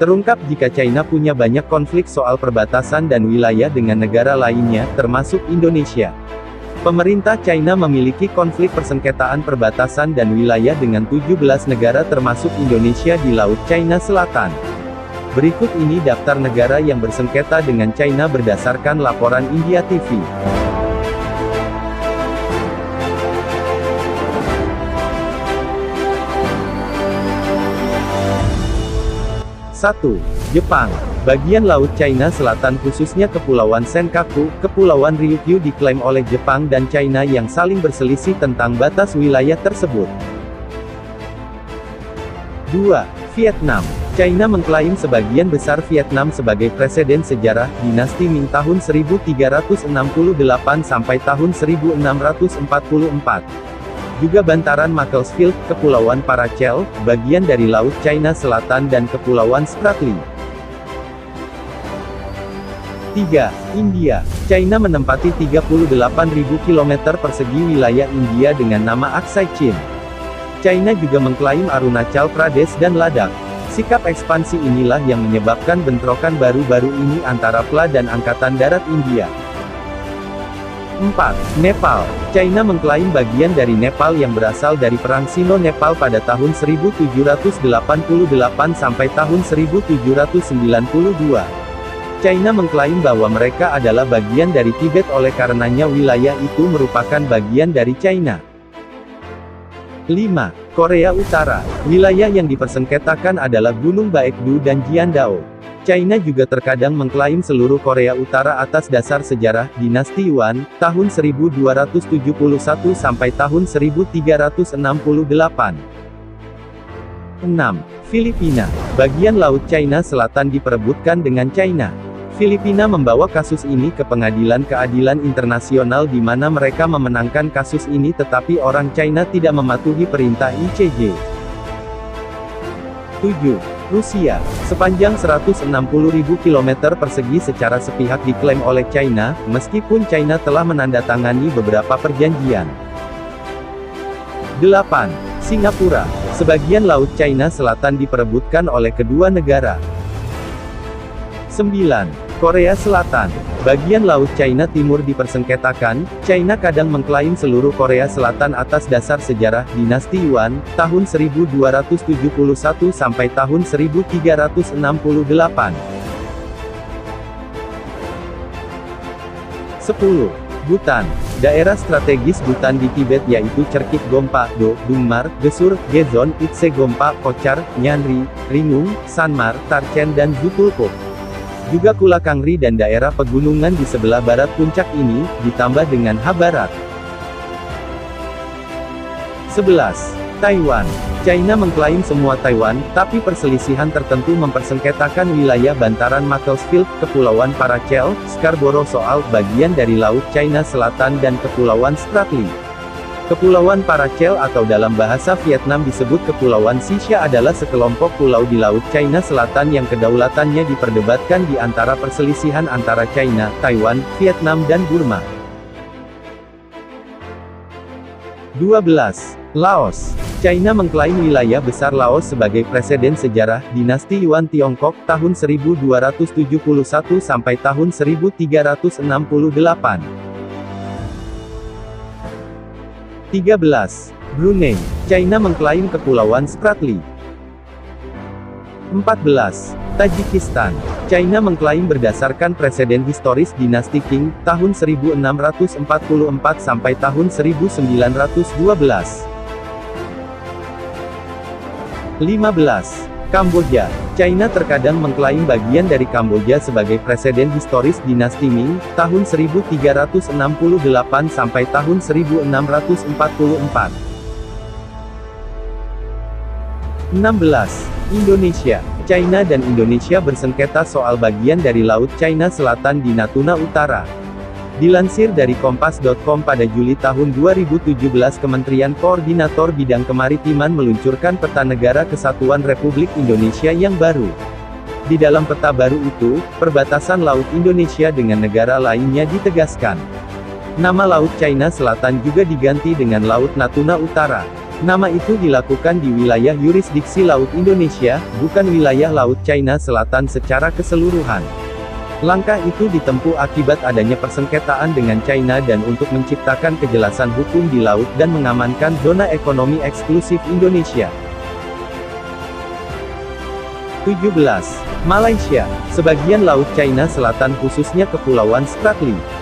Terungkap jika China punya banyak konflik soal perbatasan dan wilayah dengan negara lainnya, termasuk Indonesia. Pemerintah China memiliki konflik persengketaan perbatasan dan wilayah dengan 17 negara termasuk Indonesia di Laut China Selatan. Berikut ini daftar negara yang bersengketa dengan China berdasarkan laporan India TV. 1. Jepang. Bagian Laut China Selatan khususnya Kepulauan Senkaku, Kepulauan Ryukyu diklaim oleh Jepang dan China yang saling berselisih tentang batas wilayah tersebut. 2. Vietnam. China mengklaim sebagian besar Vietnam sebagai presiden sejarah, dinasti Ming tahun 1368 sampai tahun 1644. Juga bantaran Macclesfield, Kepulauan Paracel, bagian dari Laut China Selatan dan Kepulauan Spratly. 3. India. China menempati 38.000 km persegi wilayah India dengan nama Aksai Chin. China juga mengklaim Arunachal Pradesh dan Ladakh. Sikap ekspansi inilah yang menyebabkan bentrokan baru-baru ini antara PLA dan Angkatan Darat India. 4. Nepal. China mengklaim bagian dari Nepal yang berasal dari Perang Sino-Nepal pada tahun 1788 sampai tahun 1792. China mengklaim bahwa mereka adalah bagian dari Tibet oleh karenanya wilayah itu merupakan bagian dari China. 5. Korea Utara. Wilayah yang dipersengketakan adalah Gunung Baekdu dan Jiandao. China juga terkadang mengklaim seluruh Korea Utara atas dasar sejarah, dinasti Yuan, tahun 1271 sampai tahun 1368. 6. Filipina. Bagian Laut China Selatan diperebutkan dengan China. Filipina membawa kasus ini ke Pengadilan Keadilan Internasional di mana mereka memenangkan kasus ini tetapi orang China tidak mematuhi perintah ICJ. 7. Rusia. Sepanjang 160.000 km persegi secara sepihak diklaim oleh China, meskipun China telah menandatangani beberapa perjanjian. 8. Singapura. Sebagian Laut China Selatan diperebutkan oleh kedua negara. 9. Korea Selatan. Bagian Laut China Timur dipersengketakan. China kadang mengklaim seluruh Korea Selatan atas dasar sejarah, dinasti Yuan, tahun 1271 sampai tahun 1368. 10. Bhutan. Daerah strategis Bhutan di Tibet yaitu Cerkik Gompa, Do, Dungmar, Gesur, Gezon, Itse Gompa, Kochar, Nyanri, Ringung, Sanmar, Tarchen dan Jutulpo. Juga Kula Kangri dan daerah pegunungan di sebelah barat puncak ini, ditambah dengan Ha Barat. 11. Taiwan. China mengklaim semua Taiwan, tapi perselisihan tertentu mempersengketakan wilayah bantaran Macclesfield, Kepulauan Paracel, Scarborough soal bagian dari Laut China Selatan dan Kepulauan Spratly. Kepulauan Paracel atau dalam bahasa Vietnam disebut Kepulauan Sisha adalah sekelompok pulau di Laut China Selatan yang kedaulatannya diperdebatkan di antara perselisihan antara China, Taiwan, Vietnam dan Burma. 12. Laos. China mengklaim wilayah besar Laos sebagai preseden sejarah, dinasti Yuan Tiongkok, tahun 1271 sampai tahun 1368. 13. Brunei. China mengklaim Kepulauan Spratly. 14. Tajikistan. China mengklaim berdasarkan preseden historis dinasti Qing, tahun 1644 sampai tahun 1912. 15. Kamboja. China terkadang mengklaim bagian dari Kamboja sebagai preseden historis dinasti Ming, tahun 1368 sampai tahun 1644. 16. Indonesia. China dan Indonesia bersengketa soal bagian dari Laut China Selatan di Natuna Utara. Dilansir dari Kompas.com pada Juli tahun 2017 Kementerian Koordinator Bidang Kemaritiman meluncurkan Peta Negara Kesatuan Republik Indonesia yang baru. Di dalam peta baru itu, perbatasan Laut Indonesia dengan negara lainnya ditegaskan. Nama Laut China Selatan juga diganti dengan Laut Natuna Utara. Nama itu dilakukan di wilayah yurisdiksi Laut Indonesia, bukan wilayah Laut China Selatan secara keseluruhan. Langkah itu ditempuh akibat adanya persengketaan dengan China dan untuk menciptakan kejelasan hukum di laut dan mengamankan zona ekonomi eksklusif Indonesia. 17. Malaysia. Sebagian Laut China Selatan khususnya Kepulauan Spratly